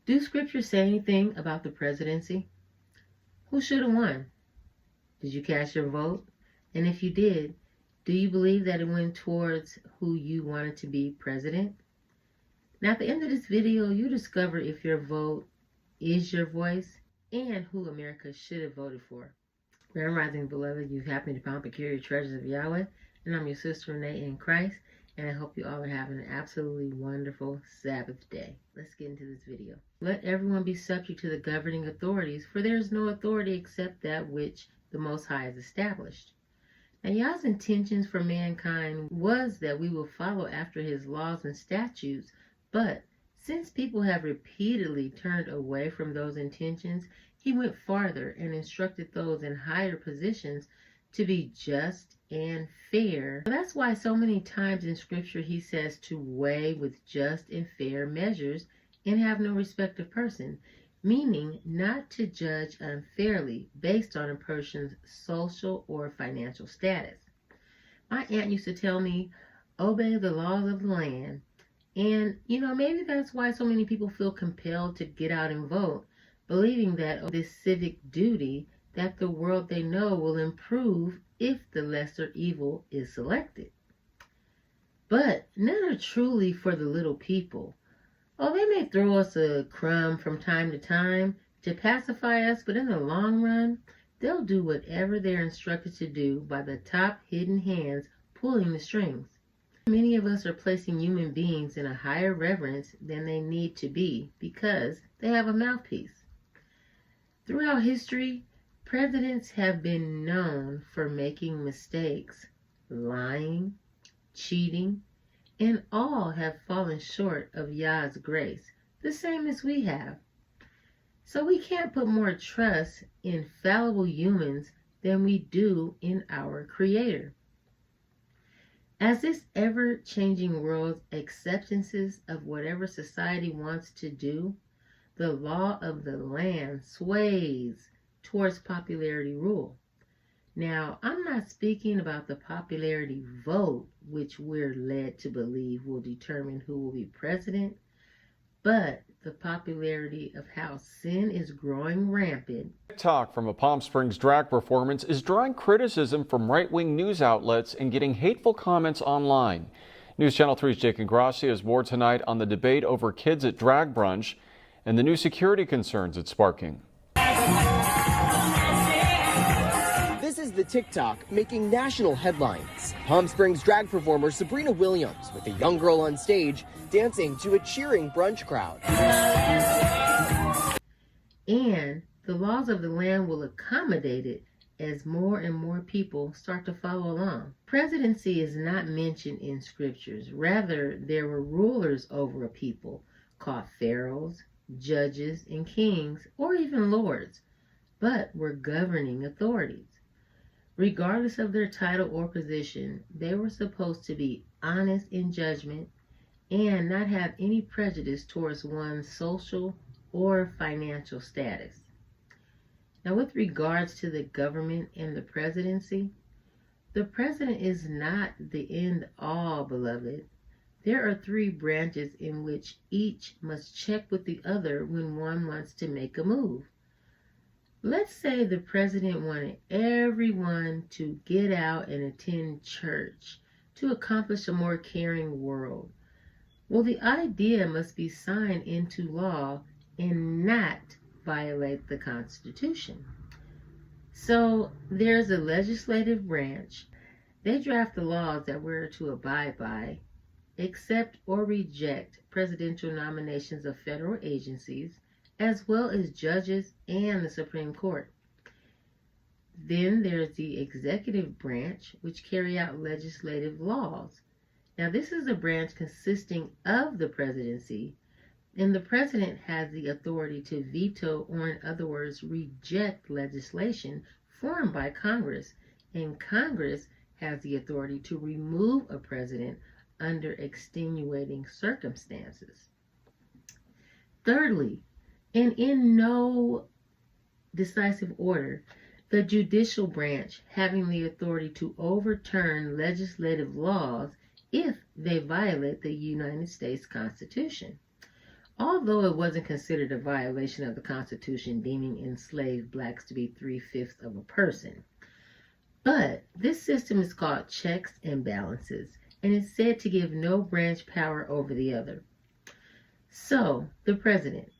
Do scriptures say anything about the presidency? Who should have won? Did you cast your vote? And if you did, do you believe that it went towards who you wanted to be president? Now at the end of this video, you discover if your vote is your voice and who America should have voted for. Grand Rising, beloved, you've happened to found peculiar treasures of Yahweh, and I'm your sister Renee in Christ, and I hope you all are having an absolutely wonderful Sabbath day. Let's get into this video. Let everyone be subject to the governing authorities, for there is no authority except that which the Most High has established. Now Yah's intentions for mankind was that we will follow after his laws and statutes, but since people have repeatedly turned away from those intentions, he went farther and instructed those in higher positions to be just and fair. That's why so many times in Scripture he says to weigh with just and fair measures and have no respect of person, meaning not to judge unfairly based on a person's social or financial status. My aunt used to tell me, obey the laws of the land. And, maybe that's why so many people feel compelled to get out and vote, believing that this civic duty that the world they know will improve if the lesser evil is selected. But none are truly for the little people. Oh, they may throw us a crumb from time to time to pacify us, but in the long run, they'll do whatever they're instructed to do by the top hidden hands pulling the strings. Many of us are placing human beings in a higher reverence than they need to be because they have a mouthpiece. Throughout history, presidents have been known for making mistakes, lying, cheating, and all have fallen short of Yah's grace, the same as we have. So we can't put more trust in fallible humans than we do in our Creator. As this ever-changing world's acceptances of whatever society wants to do, the law of the land sways towards popularity rule. Now, I'm not speaking about the popularity vote, which we're led to believe will determine who will be president, but the popularity of how sin is growing rampant. TikTok from a Palm Springs drag performance is drawing criticism from right-wing news outlets and getting hateful comments online. News Channel 3's Jake Ingrassi has more tonight on the debate over kids at drag brunch and the new security concerns it's sparking. This is the TikTok making national headlines. Palm Springs drag performer Sabrina Williams with a young girl on stage dancing to a cheering brunch crowd. And the laws of the land will accommodate it as more and more people start to follow along. Presidency is not mentioned in scriptures. Rather, there were rulers over a people called pharaohs, judges, and kings, or even lords, but were governing authorities. Regardless of their title or position, they were supposed to be honest in judgment and not have any prejudice towards one's social or financial status. Now, with regards to the government and the presidency, the president is not the end all, beloved. There are 3 branches in which each must check with the other when one wants to make a move. Let's say the president wanted everyone to get out and attend church to accomplish a more caring world. Well, the idea must be signed into law and not violate the Constitution. So there's a legislative branch. They draft the laws that we're to abide by, accept or reject presidential nominations of federal agencies, as well as judges and the Supreme Court. Then there's the executive branch, which carry out legislative laws. Now, this is a branch consisting of the presidency, and the president has the authority to veto or, in other words, reject legislation formed by Congress, and Congress has the authority to remove a president under extenuating circumstances. Thirdly, and in no decisive order, the judicial branch having the authority to overturn legislative laws if they violate the United States Constitution. although it wasn't considered a violation of the Constitution deeming enslaved blacks to be 3/5 of a person. But this system is called checks and balances, and is said to give no branch power over the other. So, the president,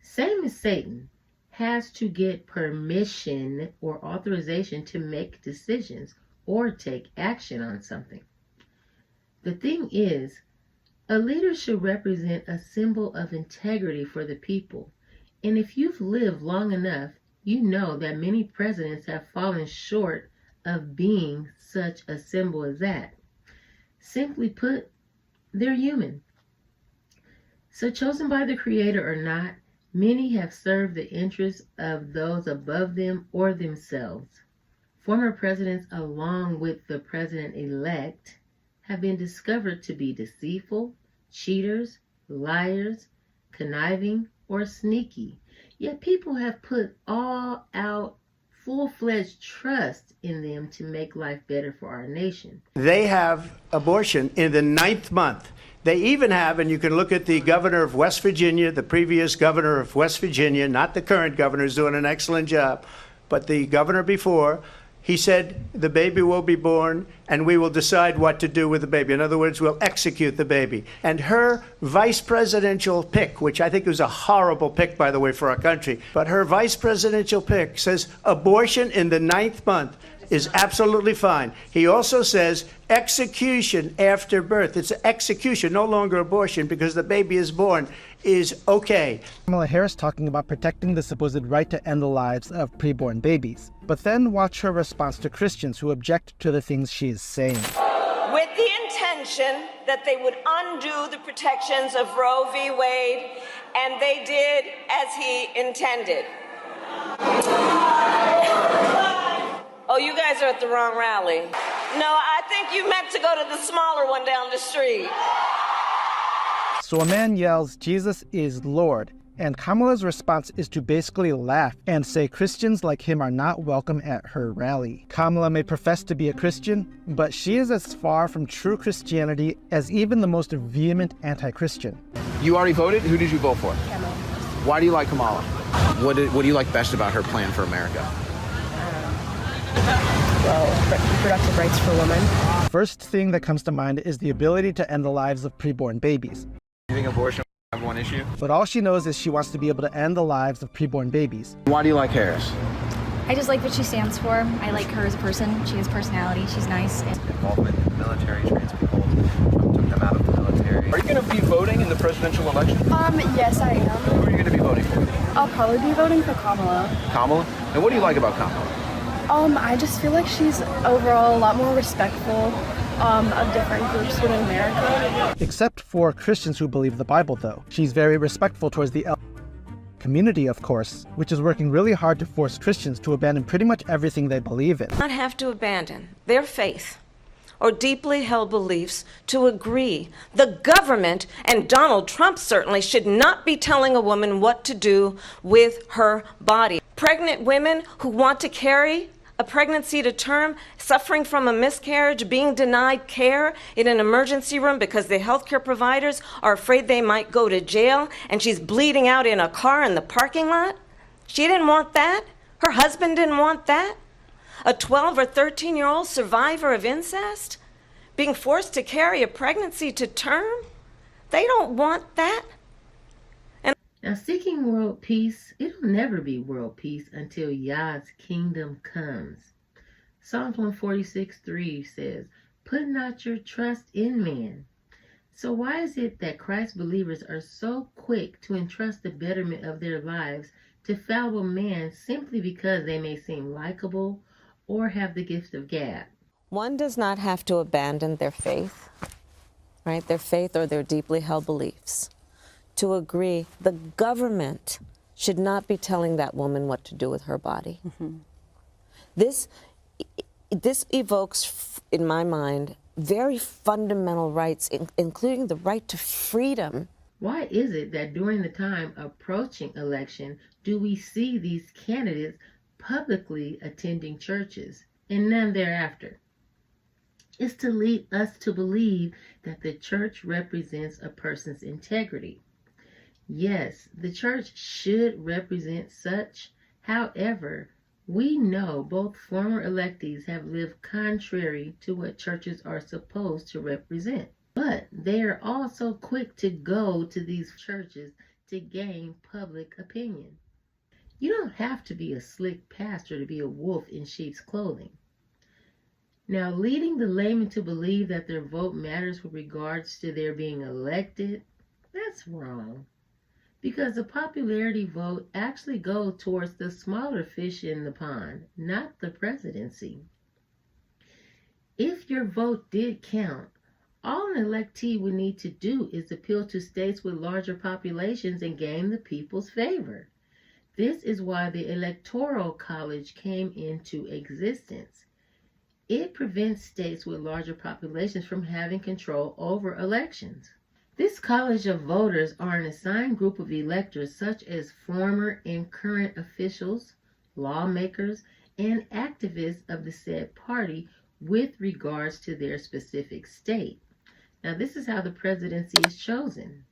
same as Satan, has to get permission or authorization to make decisions or take action on something. The thing is, a leader should represent a symbol of integrity for the people. And if you've lived long enough, you know that many presidents have fallen short of being such a symbol as that. Simply put, they're human. So chosen by the Creator or not, many have served the interests of those above them or themselves. Former presidents, along with the president-elect, have been discovered to be deceitful, cheaters, liars, conniving, or sneaky. Yet people have put all out full-fledged trust in them to make life better for our nation. They have abortion in the 9th month. They even have, and you can look at the governor of West Virginia, the previous governor of West Virginia, not the current governor, who's doing an excellent job, but the governor before, he said the baby will be born and we will decide what to do with the baby. In other words, we'll execute the baby. And her vice presidential pick, which I think was a horrible pick, by the way, for our country, but her vice presidential pick says abortion in the 9th month is absolutely fine. He also says execution after birth. It's execution, no longer abortion, because the baby is born, is okay. Kamala Harris talking about protecting the supposed right to end the lives of preborn babies. But then watch her response to Christians who object to the things she is saying. With the intention that they would undo the protections of Roe v. Wade, and they did as he intended. Oh, you guys are at the wrong rally. No, I think you meant to go to the smaller one down the street. So a man yells, Jesus is Lord, and Kamala's response is to basically laugh and say Christians like him are not welcome at her rally. Kamala may profess to be a Christian, but she is as far from true Christianity as even the most vehement anti-Christian. You already voted? Who did you vote for? Kamala. Why do you like Kamala? What do you like best about her plan for America? Reproductive rights for women. First thing that comes to mind is the ability to end the lives of preborn babies. You think abortion is the number one issue? But all she knows is she wants to be able to end the lives of preborn babies. Why do you like Harris? I just like what she stands for. I like her as a person. She has personality. She's nice. Involvement in the military, trans people. Trump took them out of the military. Are you going to be voting in the presidential election? Yes, I am. Who are you going to be voting for? I'll probably be voting for Kamala. Kamala? And what do you like about Kamala? I just feel like she's overall a lot more respectful of different groups within America. Except for Christians who believe the Bible, though. She's very respectful towards the community, of course, which is working really hard to force Christians to abandon pretty much everything they believe in. Not have to abandon their faith or deeply held beliefs to agree. The government, and Donald Trump certainly, should not be telling a woman what to do with her body. Pregnant women who want to carry a pregnancy to term, suffering from a miscarriage, being denied care in an emergency room because the healthcare providers are afraid they might go to jail, and she's bleeding out in a car in the parking lot. She didn't want that. Her husband didn't want that. A 12 or 13-year-old survivor of incest being forced to carry a pregnancy to term. They don't want that. Now, seeking world peace, it'll never be world peace until Yah's kingdom comes. Psalms 146:3 says, "Put not your trust in man." So why is it that Christ believers are so quick to entrust the betterment of their lives to fallible man simply because they may seem likable or have the gift of gab? One does not have to abandon their faith, right? Their faith or their deeply held beliefs to agree. The government should not be telling that woman what to do with her body. Mm-hmm. This evokes, in my mind, very fundamental rights, including the right to freedom. Why is it that during the time approaching election do we see these candidates publicly attending churches and none thereafter? It's to lead us to believe that the church represents a person's integrity. Yes, the church should represent such. However, we know both former electees have lived contrary to what churches are supposed to represent. But they are also quick to go to these churches to gain public opinion. You don't have to be a slick pastor to be a wolf in sheep's clothing. Now, leading the layman to believe that their vote matters with regards to their being elected, that's wrong. Because the popularity vote actually goes towards the smaller fish in the pond, not the presidency. If your vote did count, all an electee would need to do is appeal to states with larger populations and gain the people's favor. This is why the Electoral College came into existence. It prevents states with larger populations from having control over elections. This college of voters are an assigned group of electors such as former and current officials, lawmakers, and activists of the said party with regards to their specific state. Now, this is how the presidency is chosen.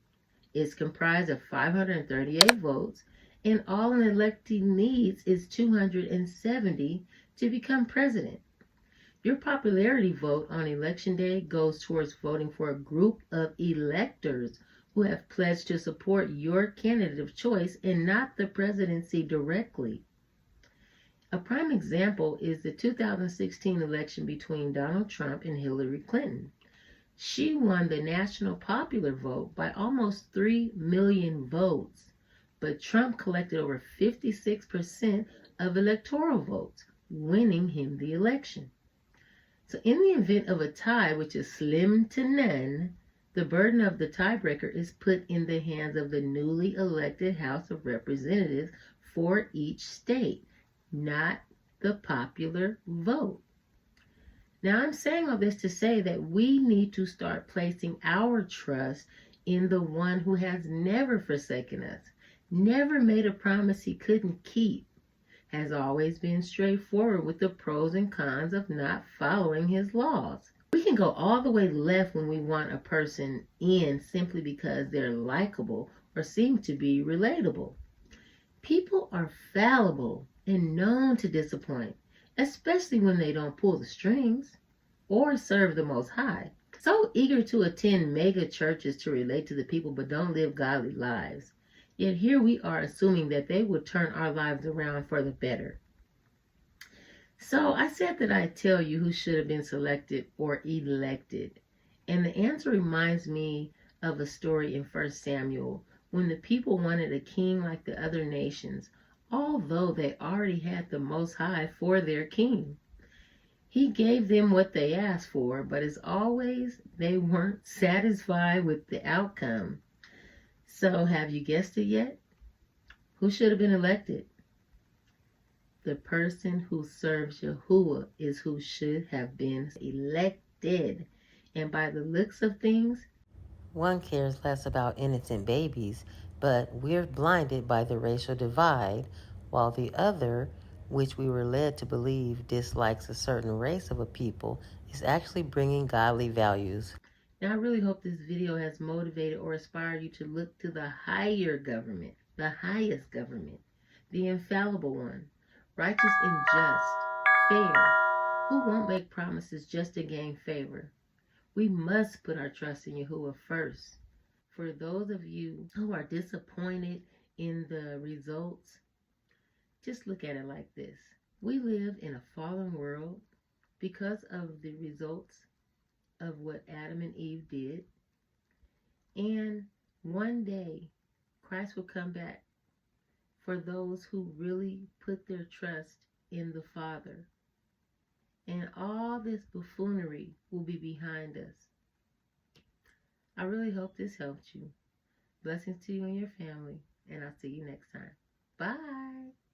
It's comprised of 538 votes, and all an electee needs is 270 to become president. Your popularity vote on election day goes towards voting for a group of electors who have pledged to support your candidate of choice and not the presidency directly. A prime example is the 2016 election between Donald Trump and Hillary Clinton. She won the national popular vote by almost 3 million votes, but Trump collected over 56% of electoral votes, winning him the election. So in the event of a tie, which is slim to none, the burden of the tiebreaker is put in the hands of the newly elected House of Representatives for each state, not the popular vote. Now, I'm saying all this to say that we need to start placing our trust in the one who has never forsaken us, never made a promise he couldn't keep, has always been straightforward with the pros and cons of not following his laws. We can go all the way left when we want a person in simply because they're likable or seem to be relatable. People are fallible and known to disappoint, especially when they don't pull the strings or serve the Most High. So eager to attend mega churches to relate to the people but don't live godly lives. Yet here we are assuming that they would turn our lives around for the better. So I said that I'd tell you who should have been selected or elected. And the answer reminds me of a story in 1 Samuel when the people wanted a king like the other nations, although they already had the Most High for their king. He gave them what they asked for, but as always, they weren't satisfied with the outcome. So, have you guessed it yet? Who should have been elected? The person who serves Yeshua is who should have been elected. And by the looks of things, one cares less about innocent babies, but we're blinded by the racial divide, while the other, which we were led to believe dislikes a certain race of a people, is actually bringing godly values. Now, I really hope this video has motivated or inspired you to look to the higher government, the highest government, the infallible one, righteous and just, fair, who won't make promises just to gain favor. We must put our trust in Yahuwah first. For those of you who are disappointed in the results, just look at it like this. We live in a fallen world because of the results of what Adam and Eve did. And one day, Christ will come back for those who really put their trust in the Father. And all this buffoonery will be behind us. I really hope this helped you. Blessings to you and your family, and I'll see you next time. Bye.